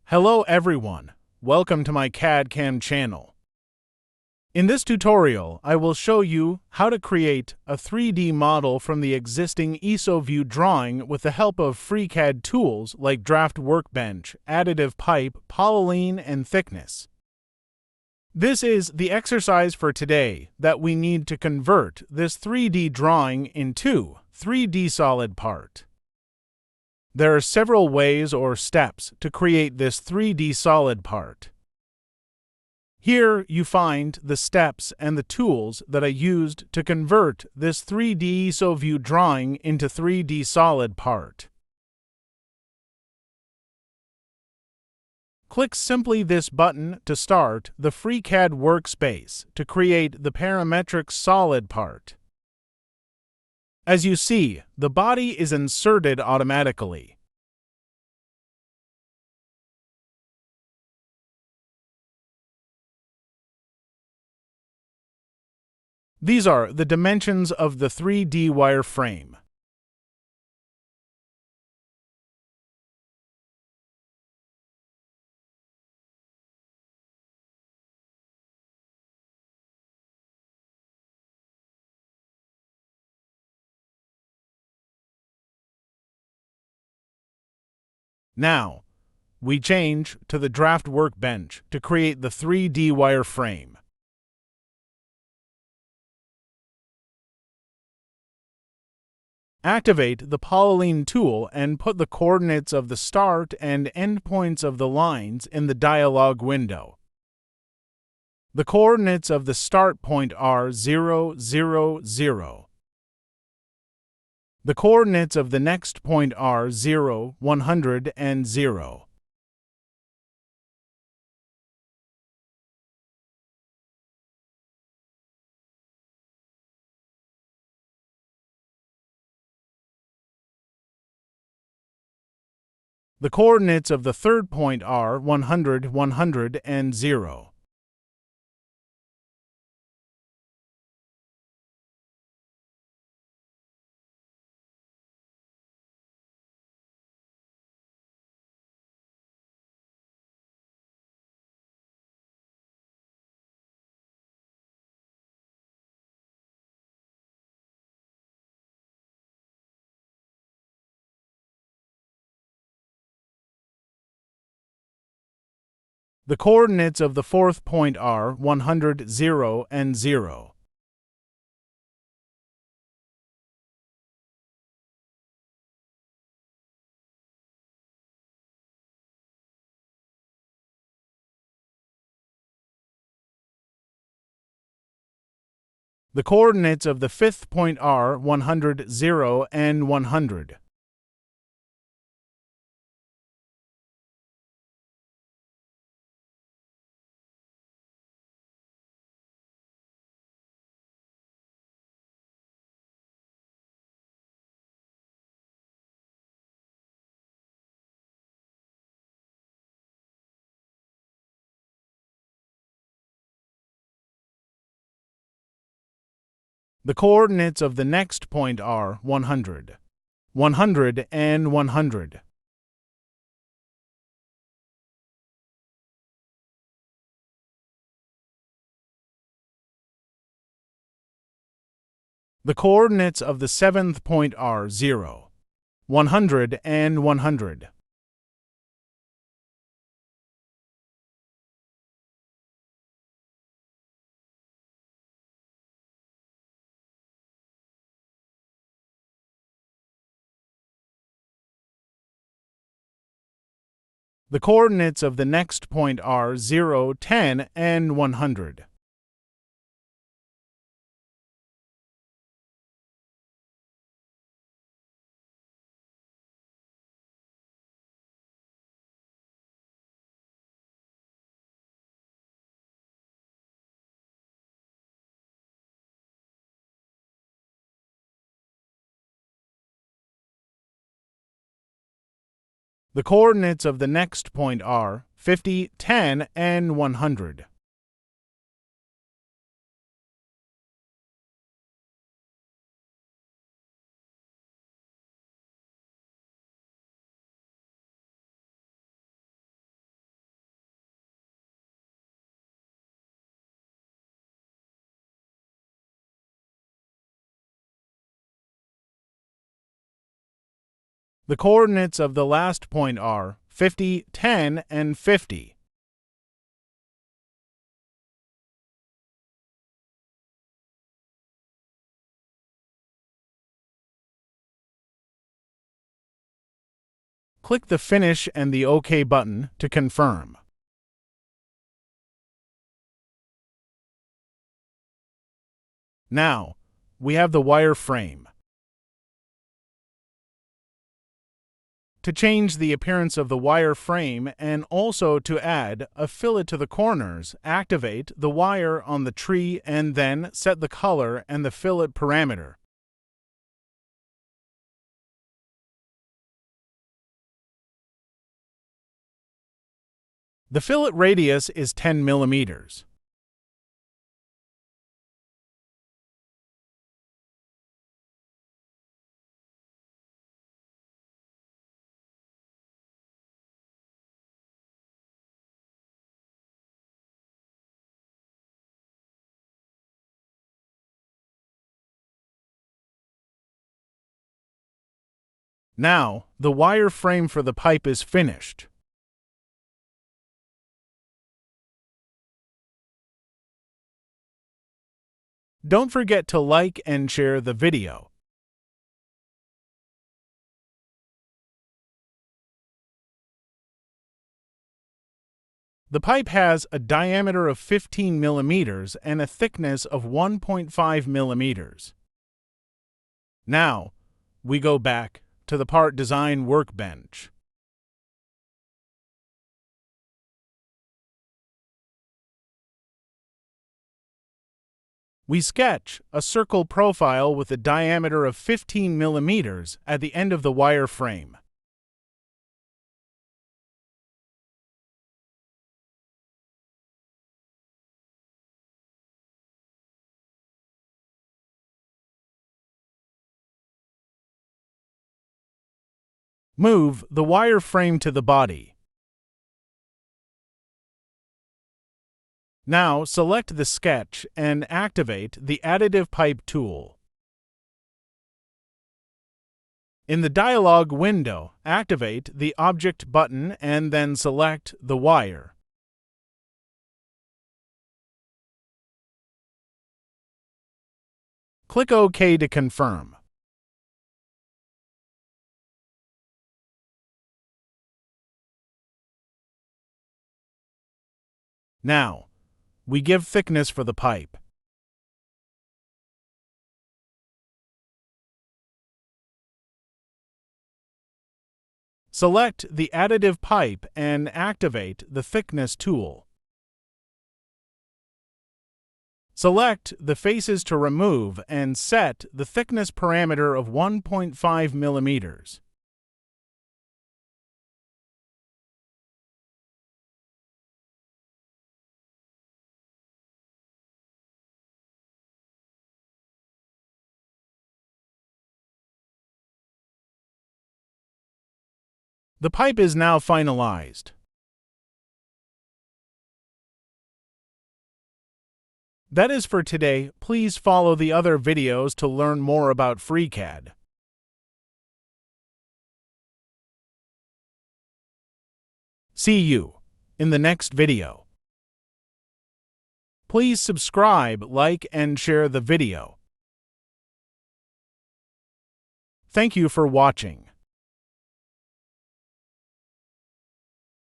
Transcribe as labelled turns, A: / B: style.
A: Hello everyone, welcome to my CAD/CAM channel. In this tutorial, I will show you how to create a 3D model from the existing ISO-view drawing with the help of FreeCAD tools like Draft Workbench, Additive Pipe, Polyline and Thickness. This is the exercise for today that we need to convert this 3D drawing into 3D solid part. There are several ways or steps to create this 3D solid part. Here you find the steps and the tools that I used to convert this 3D ISO-view drawing into 3D solid part. Click simply this button to start the FreeCAD workspace to create the parametric solid part. As you see, the body is inserted automatically. These are the dimensions of the 3D wireframe. Now, we change to the Draft Workbench to create the 3D wireframe. Activate the Polyline tool and put the coordinates of the start and end points of the lines in the dialog window. The coordinates of the start point are 0, 0, 0. The coordinates of the next point are 0, 100, and 0. The coordinates of the third point are 100, 100, and 0. The coordinates of the fourth point are 100, 0, and 0. The coordinates of the fifth point are 100, 0, and 100. The coordinates of the next point are 100, 100, and 100. The coordinates of the seventh point are 0, 100, and 100. The coordinates of the next point are 0, 10, and 100. The coordinates of the next point are 50, 10, and 100. The coordinates of the last point are 50, 10, and 50. Click the Finish and the OK button to confirm. Now, we have the wireframe. To change the appearance of the wireframe and also to add a fillet to the corners, activate the wire on the tree and then set the color and the fillet parameter. The fillet radius is 10 millimeters. Now, the wireframe for the pipe is finished. Don't forget to like and share the video. The pipe has a diameter of 15 millimeters and a thickness of 1.5 millimeters. Now, we go back to the Part Design Workbench. We sketch a circle profile with a diameter of 15 millimeters at the end of the wireframe. Move the wireframe to the body. Now select the sketch and activate the Additive Pipe tool. In the dialog window, activate the Object button and then select the wire. Click OK to confirm. Now, we give thickness for the pipe. Select the Additive Pipe and activate the Thickness tool. Select the faces to remove and set the thickness parameter of 1.5 millimeters. The pipe is now finalized. That is for today. Please follow the other videos to learn more about FreeCAD. See you in the next video. Please subscribe, like, and share the video. Thank you for watching.